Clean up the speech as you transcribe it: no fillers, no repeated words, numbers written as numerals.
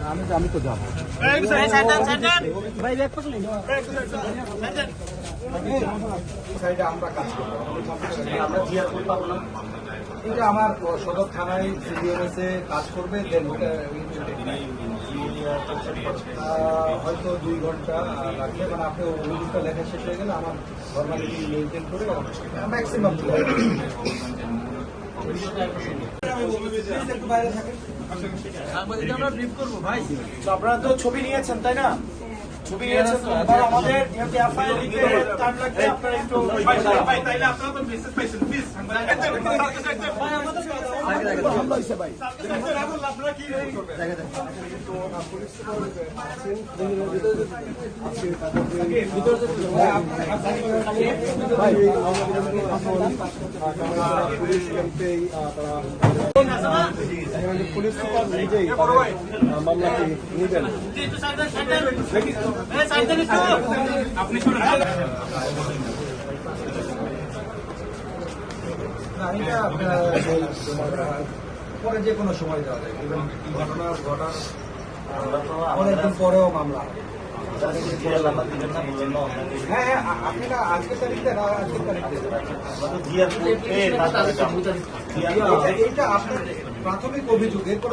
আমি তো যাবো আমরা কাজ করবো, আমরা জিয়ার করতে পারবো না। এটা আমার সদর থানায় সিডিএমএসে কাজ করবে, দেন হয়তো 2 ঘন্টা লাগবে, মানে আপনি অভিযোগটা লেখা শেষ হয়ে গেলে আমার ফর্মালিটি মেনটেন করে ম্যাক্সিমাম আমরা ব্রিফ করবো ভাই। আপনারা তো ছবি নিয়েছেন তাই না? ছবি নিয়েছেন তো এবার আমাদের যেহেতু এফআইআর দিতে টাইম লাগবে, আপনারা একটু ভাই তাইলে আপনারা তো মেসেজ পাইছেন প্লিজ ভাই আমাদের হামলা হইছে ভাই, আপনারা কি করবেন? তো পুলিশ পুলিশ ক্যাম্পে পুলিশ সুপার নিজেই মামলাটি নিবেন। পরে যে কোনো সময় দেওয়া যায়, ঘটনা ঘটার অনেকদিন পরেও মামলা। হ্যাঁ হ্যাঁ, আপনারা আজকের তারিখে আজকের তারিখে এইটা আপনার প্রাথমিক অভিযোগ, এরপর